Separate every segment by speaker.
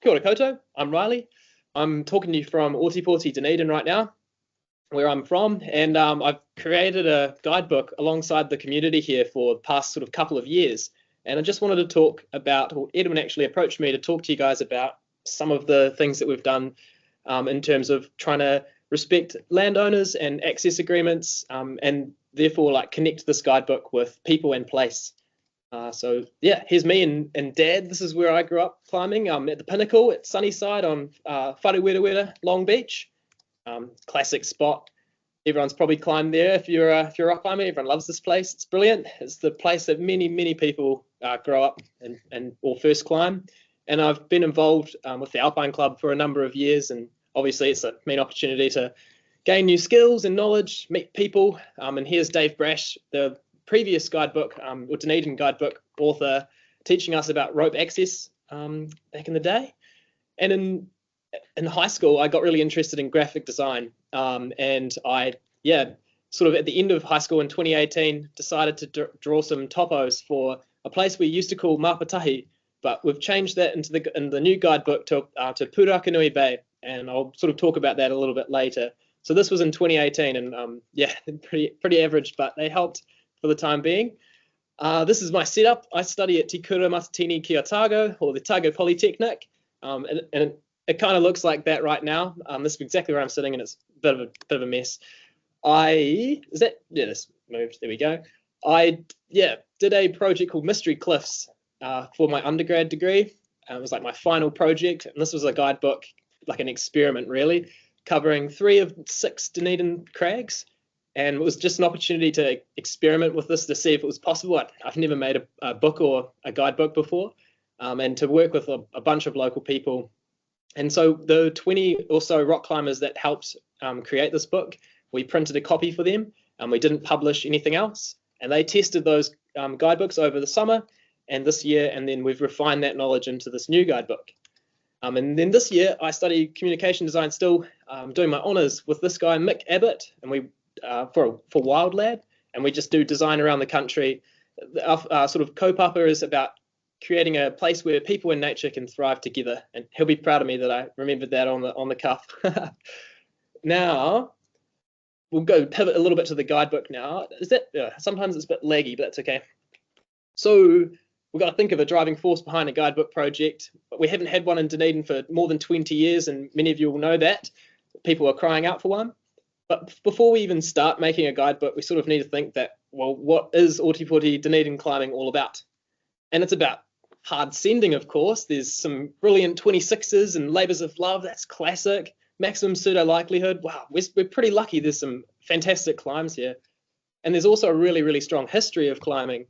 Speaker 1: Kia ora koutou, I'm Riley. I'm talking to you from Ōtepoti, Dunedin right now, where I'm from, and I've created a guidebook alongside the community here for the past sort of couple of years. And I just wanted to talk about, or Edwin actually approached me to talk to you guys about some of the things that we've done in terms of trying to respect landowners and access agreements, and therefore like connect this guidebook with people and place. So yeah, here's me and Dad. This is where I grew up climbing. At the pinnacle at Sunnyside on Wharewerewere, Long Beach. Classic spot. Everyone's probably climbed there. If you're a rock climber, everyone loves this place. It's brilliant. It's the place that many people grow up and or first climb. And I've been involved with the Alpine Club for a number of years, and obviously it's a main opportunity to gain new skills and knowledge, meet people. And here's Dave Brash, the previous guidebook, or Dunedin guidebook author, teaching us about rope access back in the day. And in high school, I got really interested in graphic design, and I, sort of at the end of high school in 2018, decided to draw some topos for a place we used to call Mapatahi, but we've changed that into the new guidebook to Purakanui Bay, and I'll sort of talk about that a little bit later. So this was in 2018, and pretty average, but they helped for the time being. This is my setup. I study at Te Kura Matatini ki Otago, or the Otago Polytechnic, and it kind of looks like that right now. This is exactly where I'm sitting, and it's a bit of a mess. This moved. There we go. I did a project called Mystery Cliffs for my undergrad degree. It was like my final project, and this was a guidebook, like an experiment really, covering 3 of 6 Dunedin crags. And it was just an opportunity to experiment with this to see if it was possible. I've never made a book or a guidebook before, and to work with a bunch of local people. And so the 20 or so rock climbers that helped create this book, we printed a copy for them, and we didn't publish anything else. And they tested those guidebooks over the summer and this year, and then we've refined that knowledge into this new guidebook. And then this year, I study communication design still, doing my honours with this guy, Mick Abbott, and we for Wild Lad, and we just do design around the country. Our sort of kaupapa is about creating a place where people and nature can thrive together, and he'll be proud of me that I remembered that on the cuff. Now we'll go pivot a little bit to the guidebook now. Sometimes it's a bit laggy, but that's okay. So we've got to think of a driving force behind a guidebook project. We haven't had one in Dunedin for more than 20 years, and many of you will know that. People are crying out for one. But before we even start making a guidebook, we sort of need to think that, well, what is Ōtepoti Dunedin climbing all about? And it's about hard sending, of course. There's some brilliant 26s and labours of love. That's classic. Maximum pseudo likelihood. Wow, we're pretty lucky. There's some fantastic climbs here. And there's also a really strong history of climbing.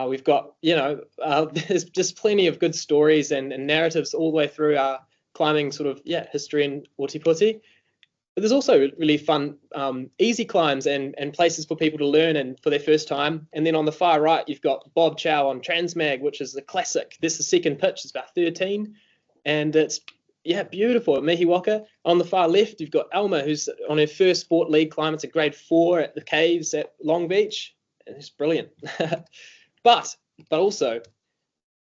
Speaker 1: We've got, there's just plenty of good stories and narratives all the way through our climbing sort of, history in Ōtepoti. But there's also really fun, easy climbs and places for people to learn and for their first time. And then on the far right, you've got Bob Chow on Transmag, which is the classic. This is the second pitch. It's about 13. And it's, beautiful at Mihiwaka. On the far left, you've got Alma, who's on her first sport league climb. It's a grade 4 at the Caves at Long Beach. And it's brilliant. But also,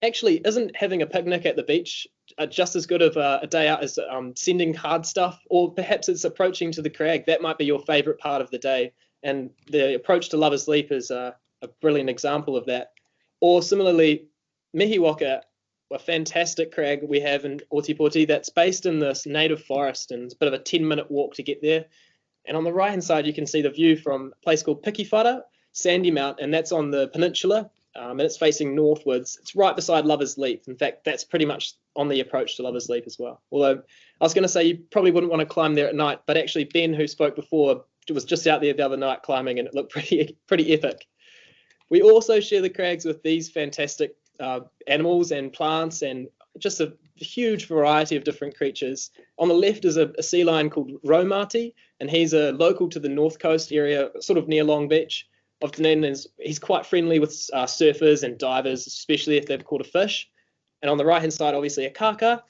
Speaker 1: actually, isn't having a picnic at the beach just as good of a day out as sending hard stuff? Or perhaps it's approaching to the crag. That might be your favourite part of the day. And the approach to Lover's Leap is a brilliant example of that. Or similarly, Mihiwaka, a fantastic crag we have in Ōtepoti that's based in this native forest, and it's a bit of a 10-minute walk to get there. And on the right-hand side, you can see the view from a place called Pikifara, Sandy Mount, and that's on the peninsula. And it's facing northwards. It's right beside Lover's Leap. In fact, that's pretty much on the approach to Lover's Leap as well. Although I was going to say you probably wouldn't want to climb there at night, but actually Ben, who spoke before, was just out there the other night climbing, and it looked pretty epic. We also share the crags with these fantastic animals and plants, and just a huge variety of different creatures. On the left is a sea lion called Raumati, and he's a local to the north coast area, sort of near Long Beach of Dunedin. He's quite friendly with surfers and divers, especially if they've caught a fish. And on the right-hand side, obviously, a kaka.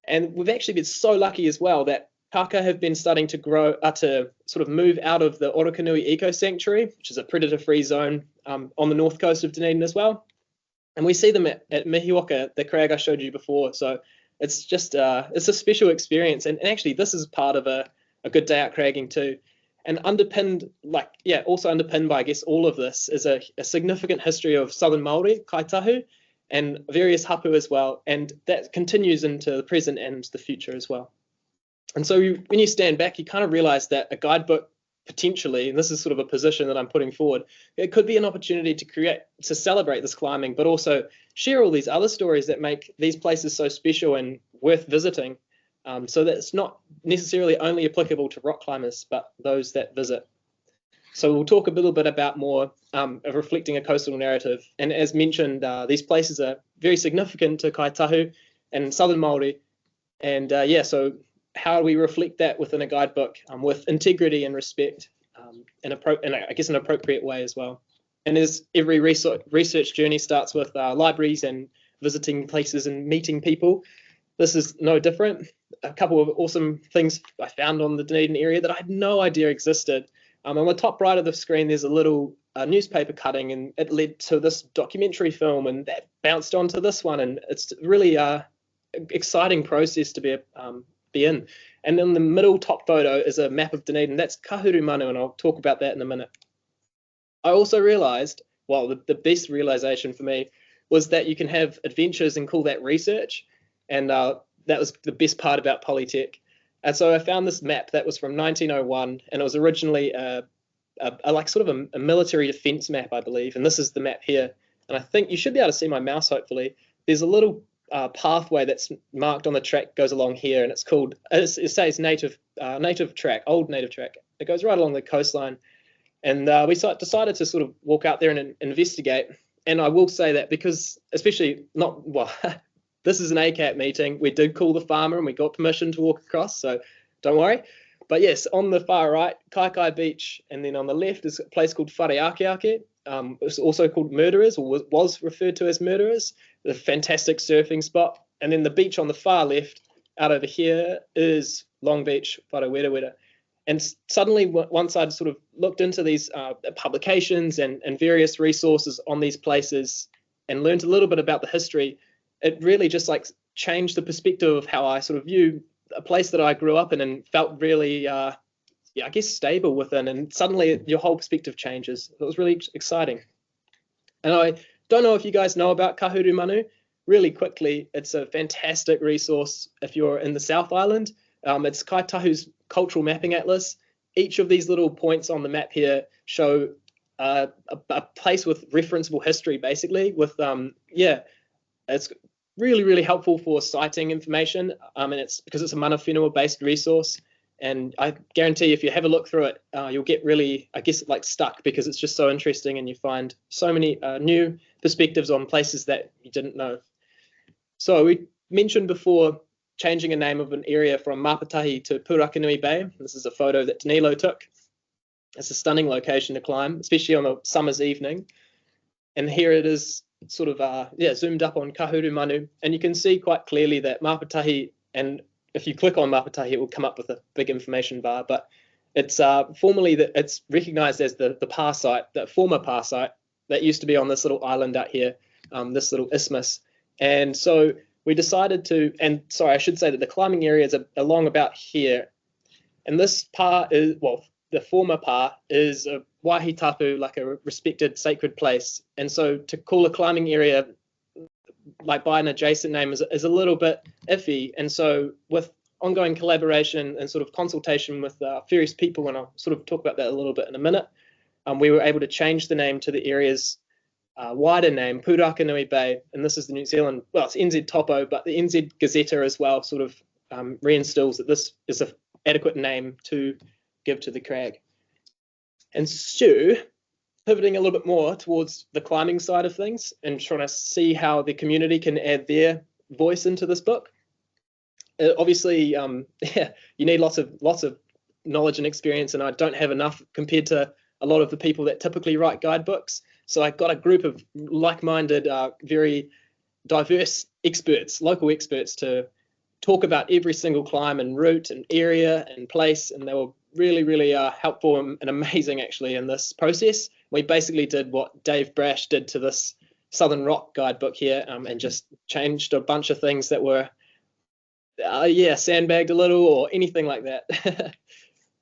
Speaker 1: And we've actually been so lucky as well that kaka have been starting to grow, to sort of move out of the Orokonui Eco Sanctuary, which is a predator-free zone on the north coast of Dunedin as well. And we see them at Mihiwaka, the crag I showed you before. So it's just it's a special experience, and actually this is part of a good day out cragging too. And underpinned, like, yeah, also underpinned by, I guess, all of this is a significant history of Southern Māori, kaitahu, and various hapu as well. And that continues into the present and the future as well. And so when you stand back, you kind of realize that a guidebook potentially, and this is sort of a position that I'm putting forward, it could be an opportunity to celebrate this climbing, but also share all these other stories that make these places so special and worth visiting. So that it's not necessarily only applicable to rock climbers, but those that visit. So we'll talk a little bit about more of reflecting a coastal narrative. And as mentioned, these places are very significant to Kaitahu and Southern Māori. And yeah, so how do we reflect that within a guidebook with integrity and respect, and I guess an appropriate way as well. And as every research journey starts with libraries and visiting places and meeting people, this is no different. A couple of awesome things I found on the Dunedin area that I had no idea existed. On the top right of the screen, there's a little newspaper cutting, and it led to this documentary film, and that bounced onto this one, and it's really exciting process to be in. And in the middle top photo is a map of Dunedin. That's Kahuru Manu, and I'll talk about that in a minute. I also realized, well, the best realization for me was that you can have adventures and call that research. And that was the best part about Polytech. And so I found this map that was from 1901, and it was originally like sort of a military defense map, I believe. And this is the map here. And I think you should be able to see my mouse, hopefully. There's a little pathway that's marked on the track, goes along here, and it's called, it says native track, old native track. It goes right along the coastline. And we decided to sort of walk out there and investigate. And I will say that because, especially not, well, this is an ACAT meeting. We did call the farmer and we got permission to walk across, so don't worry. But yes, on the far right, Kaikai Beach, and then on the left is a place called Whareakeake. It's also called Murderers, or was referred to as Murderers, a fantastic surfing spot. And then the beach on the far left, out over here, is Long Beach, Wharewerewera. And suddenly, once I'd sort of looked into these publications and various resources on these places and learned a little bit about the history, it really just like changed the perspective of how I sort of view a place that I grew up in and felt really, yeah, I guess stable within. And suddenly your whole perspective changes. It was really exciting. And I don't know if you guys know about Kahuru Manu. Really quickly, it's a fantastic resource if you're in the South Island. It's Kaitahu's cultural mapping atlas. Each of these little points on the map here show a place with referenceable history, basically, with, yeah, it's really, really helpful for citing information, and it's because it's a mana whenua-based resource. And I guarantee if you have a look through it, you'll get really, I guess, like stuck, because it's just so interesting and you find so many new perspectives on places that you didn't know. So we mentioned before changing a name of an area from Mapatahi to Purakanui Bay. This is a photo that Danilo took. It's a stunning location to climb, especially on a summer's evening. And here it is sort of, yeah, zoomed up on Kahuru Manu. And you can see quite clearly that Mapatahi, and if you click on Mapatahi, it will come up with a big information bar. But it's formally that it's recognized as the PAR site, the former PAR site that used to be on this little island out here, this little isthmus. And so we decided to, and sorry, I should say that the climbing areas are along about here. And this PAR is, well, the former PAR is a wahitapu, like a respected sacred place. And so to call a climbing area like by an adjacent name is a little bit iffy. And so with ongoing collaboration and sort of consultation with various people, and I'll sort of talk about that a little bit in a minute, we were able to change the name to the area's wider name, Purakanui Bay. And this is the New Zealand, well, it's NZ Topo, but the NZ Gazetteer as well sort of reinstills that this is an adequate name to give to the crag. And Stu, pivoting a little bit more towards the climbing side of things and trying to see how the community can add their voice into this book. Obviously, yeah, you need lots of knowledge and experience, and I don't have enough compared to a lot of the people that typically write guidebooks. So I got a group of like-minded, very diverse experts, local experts, to talk about every single climb and route and area and place, and they were really, really helpful and amazing actually in this process. We basically did what Dave Brash did to this Southern Rock guidebook here, and just changed a bunch of things that were Yeah, sandbagged a little or anything like that.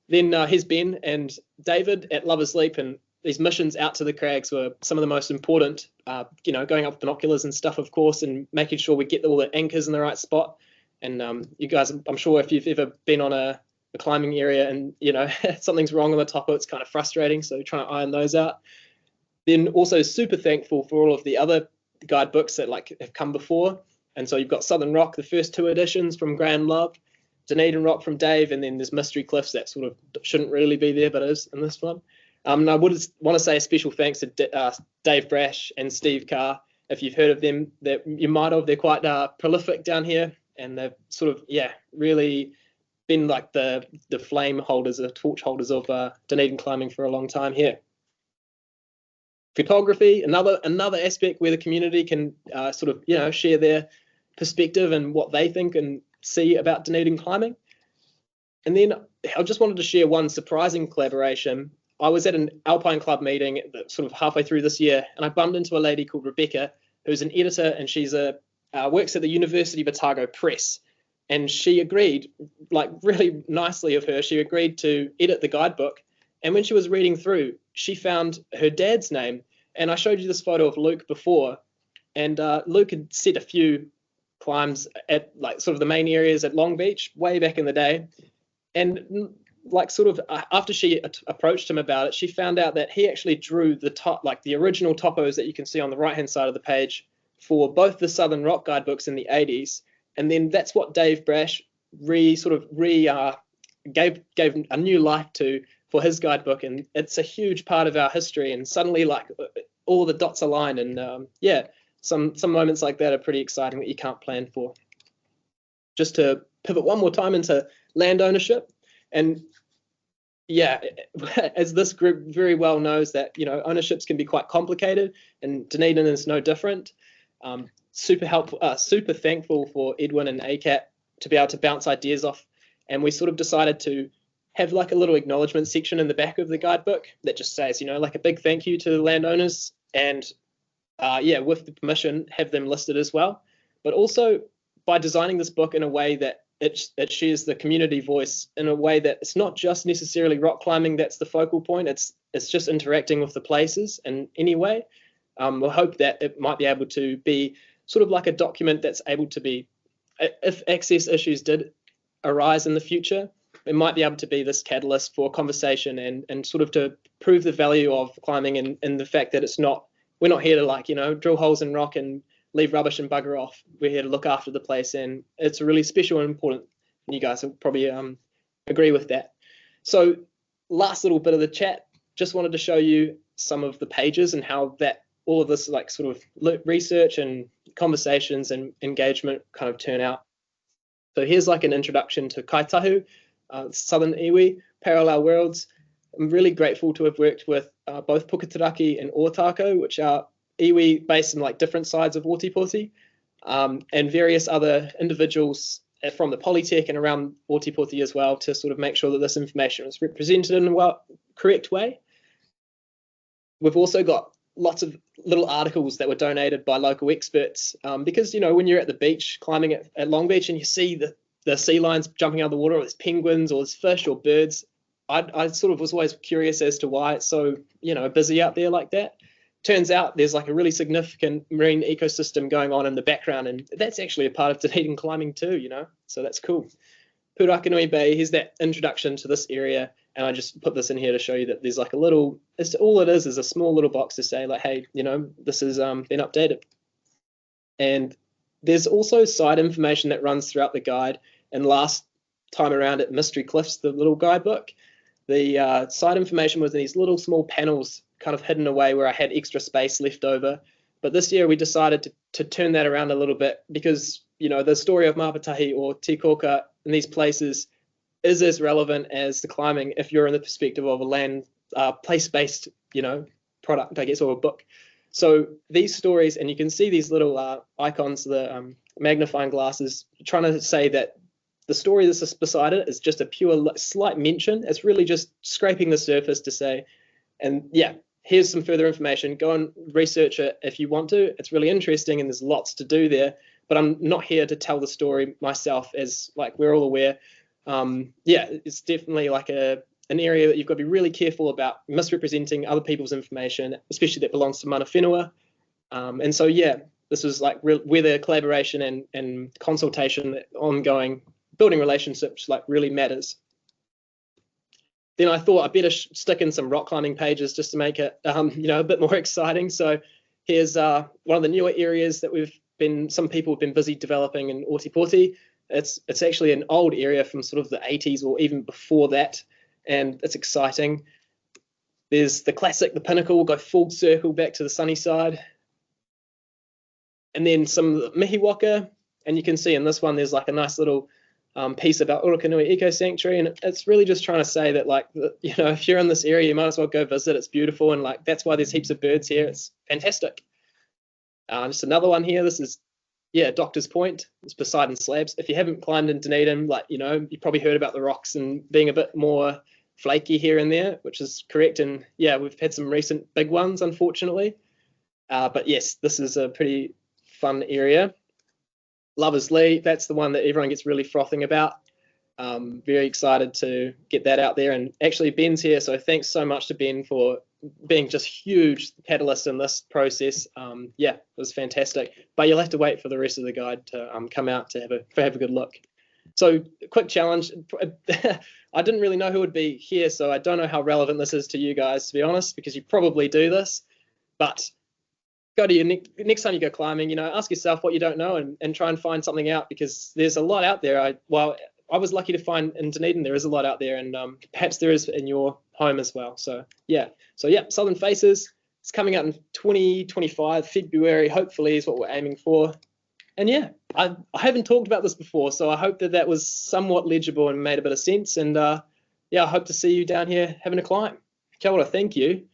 Speaker 1: Then here's Ben and David at Lover's Leap, and these missions out to the crags were some of the most important. Going up with binoculars and stuff, of course, and making sure we get all the anchors in the right spot. And you guys, I'm sure if you've ever been on a climbing area and something's wrong on the top, it's kind of frustrating. So trying to iron those out. Then also super thankful for all of the other guidebooks that have come before. And so you've got Southern Rock, the first 2 editions from Graham Love, Dunedin Rock from Dave, and then there's Mystery Cliffs that sort of shouldn't really be there, but is in this one. And I would want to say a special thanks to Dave Brash and Steve Carr. If you've heard of them, that you might have. They're quite prolific down here, and they've sort of really been like the flame holders, the torch holders of Dunedin climbing for a long time here. Photography, another aspect where the community can share their perspective and what they think and see about Dunedin climbing. And then I just wanted to share one surprising collaboration. I was at an Alpine Club meeting sort of halfway through this year, and I bumped into a lady called Rebecca, who's an editor, and she's works at the University of Otago Press. And she agreed, really nicely of her, she agreed to edit the guidebook. And when she was reading through, she found her dad's name. And I showed you this photo of Luke before, and Luke had set a few climbs at sort of the main areas at Long Beach way back in the day. And after she approached him about it, she found out that he actually drew the top, the original topos that you can see on the right-hand side of the page for both the Southern Rock guidebooks in the 80s. And then that's what Dave Brash gave a new life to for his guidebook, and it's a huge part of our history. And suddenly, all the dots align, and some moments like that are pretty exciting that you can't plan for. Just to pivot one more time into land ownership, and as this group very well knows that ownerships can be quite complicated, and Dunedin is no different. Super helpful, super thankful for Edwin and ACAT to be able to bounce ideas off, and we sort of decided to have a little acknowledgement section in the back of the guidebook that just says, a big thank you to the landowners, and with the permission, have them listed as well. But also by designing this book in a way that it shares the community voice in a way that it's not just necessarily rock climbing that's the focal point. It's just interacting with the places in any way. We'll hope that it might be able to be sort of like a document that's able to be, if access issues did arise in the future, it might be able to be this catalyst for conversation and sort of to prove the value of climbing and the fact that we're not here to drill holes in rock and leave rubbish and bugger off. We're here to look after the place, and it's really special and important. And you guys will probably agree with that. So last little bit of the chat, just wanted to show you some of the pages and how that all of this sort of research and conversations and engagement kind of turn out. So here's an introduction to Kaitahu, Southern Iwi, Parallel Worlds. I'm really grateful to have worked with both Puketeraki and Ōtākau, which are iwi based in different sides of Ōtepoti, and various other individuals from the Polytech and around Ōtepoti as well, to sort of make sure that this information is represented in a correct way. We've also got lots of little articles that were donated by local experts, because when you're at the beach climbing at Long Beach and you see the sea lions jumping out of the water, or there's penguins or there's fish or birds, I sort of was always curious as to why it's so busy out there like that. Turns out there's a really significant marine ecosystem going on in the background, and that's actually a part of Dunedin climbing too, so that's cool. Purakanui Bay, here's that introduction to this area, and I just put this in here to show you that there's a little, all it is a small little box to say hey, this has been updated. And there's also side information that runs throughout the guide, and last time around at Mystery Cliffs, the little guidebook, the side information was in these little small panels kind of hidden away where I had extra space left over. But this year we decided to turn that around a little bit, because the story of Mapatahi or Te Koka in these places is as relevant as the climbing if you're in the perspective of a land place-based product, I guess, or a book. So these stories, and you can see these little icons, the magnifying glasses, trying to say that the story that's beside it is just a pure slight mention. It's really just scraping the surface to say, and here's some further information. Go and research it if you want to. It's really interesting, and there's lots to do there. but I'm not here to tell the story myself, as like we're all aware. Yeah, it's definitely like an area that you've got to be really careful about misrepresenting other people's information, especially that belongs to mana whenua. And so, yeah, this was like where the collaboration and consultation, ongoing building relationships, like really matters. Then I thought I'd better stick in some rock climbing pages just to make it, a bit more exciting. So here's one of the newer areas that some people have been busy developing in Otipoti. It's actually an old area from sort of the 80s or even before that, and it's exciting. There's the classic, the pinnacle, will go full circle back to the sunny side. And then some Mihiwaka, and you can see in this one there's like a nice little piece about Urakanui Eco Sanctuary, and it's really just trying to say that, like, if you're in this area, you might as well go visit. It's beautiful, and like that's why there's heaps of birds here. It's fantastic. Just another one here. This is, Doctor's Point. It's Poseidon Slabs. If you haven't climbed in Dunedin, you probably heard about the rocks and being a bit more flaky here and there, which is correct. And yeah, we've had some recent big ones, unfortunately. But yes, this is a pretty fun area. Lovers Lee, that's the one that everyone gets really frothing about. Very excited to get that out there. And actually, Ben's here, so thanks so much to Ben for being just huge catalyst in this process. It was fantastic. But you'll have to wait for the rest of the guide to come out to have a good look. So, quick challenge. I didn't really know who would be here, so I don't know how relevant this is to you guys, to be honest, because you probably do this. But go to your next time you go climbing, ask yourself what you don't know and try and find something out, because there's a lot out there. I was lucky to find in Dunedin there is a lot out there, and perhaps there is in your home as well. So Southern Faces, it's coming out in 2025 February, hopefully, is what we're aiming for. And yeah, I haven't talked about this before, so I hope that was somewhat legible and made a bit of sense. And I hope to see you down here having a climb. Kia ora, thank you.